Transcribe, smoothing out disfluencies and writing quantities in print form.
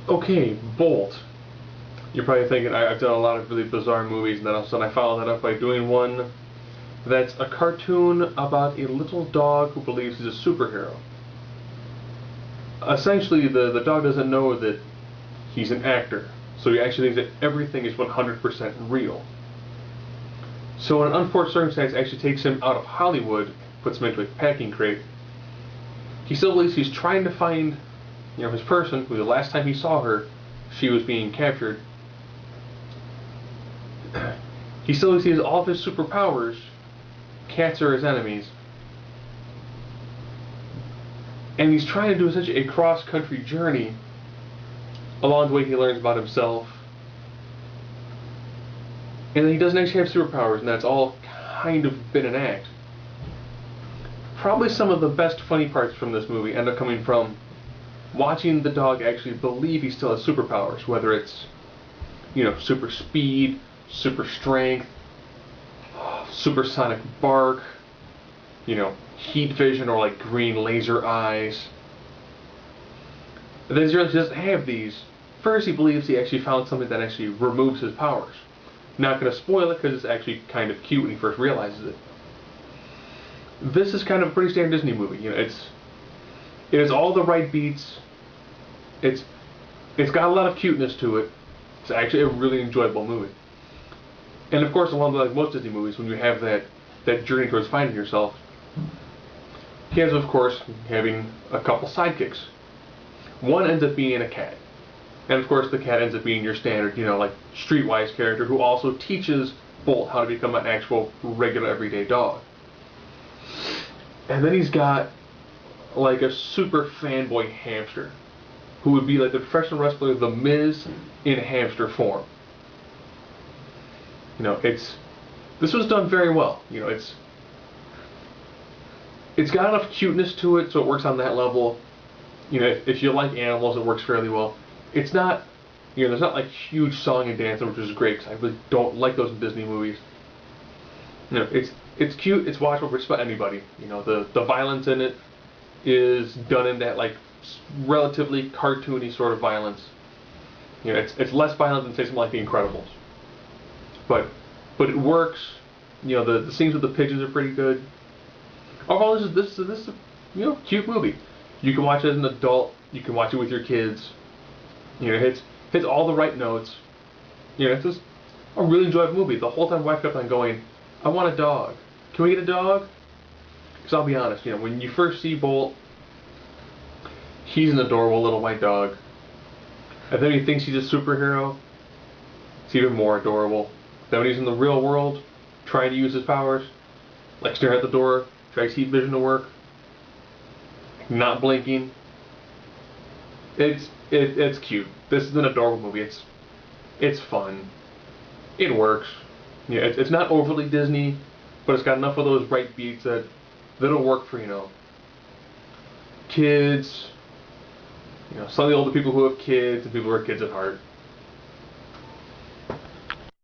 Okay, Bolt. You're probably thinking I've done a lot of really bizarre movies, and then all of a sudden I follow that up by doing one that's a cartoon about a little dog who believes he's a superhero. Essentially, the dog doesn't know that he's an actor, so he actually thinks that everything is 100% real. So, in an unfortunate circumstance, actually takes him out of Hollywood, puts him into a packing crate. He still believes he's trying to find, his person, who the last time he saw her, she was being captured. He still sees all of his superpowers. Cats are his enemies. And he's trying to do such a cross-country journey. Along the way he learns about himself. And then he doesn't actually have superpowers, and that's all kind of been an act. Probably some of the best funny parts from this movie end up coming from watching the dog actually believe he still has superpowers, whether it's, super speed, super strength, supersonic bark, heat vision, or like green laser eyes. And then he realizes he doesn't have these. First, he believes he actually found something that actually removes his powers. Not going to spoil it because it's actually kind of cute when he first realizes it. This is kind of a pretty standard Disney movie. It has all the right beats. It's got a lot of cuteness to it. It's actually a really enjoyable movie. And of course, along with most Disney movies, when you have that journey towards finding yourself, he ends up, of course, having a couple sidekicks. One ends up being a cat. And of course, the cat ends up being your standard, like streetwise character who also teaches Bolt how to become an actual regular everyday dog. And then he's got like a super fanboy hamster who would be like the professional wrestler The Miz in hamster form. This was done very well. It's got enough cuteness to it, so it works on that level. If you like animals, it works fairly well. It's not, there's not like huge song and dance, which is great because I really don't like those in Disney movies. It's cute, it's watchable for just about anybody. The violence in it is done in that like relatively cartoony sort of violence. It's less violent than say something like The Incredibles. But it works. The scenes with the pigeons are pretty good. Overall, this is a cute movie. You can watch it as an adult. You can watch it with your kids. It hits all the right notes. It's just a really enjoyable movie. The whole time, my wife kept on going, "I want a dog. Can we get a dog?" Because I'll be honest, when you first see Bolt, he's an adorable little white dog. And then he thinks he's a superhero. It's even more adorable. Then when he's in the real world, trying to use his powers, like staring at the door, tries heat vision to work, not blinking. It's cute. This is an adorable movie. It's fun. It works. It's not overly Disney, but it's got enough of those right beats that'll work for kids. Slightly older people who have kids and people who are kids at heart.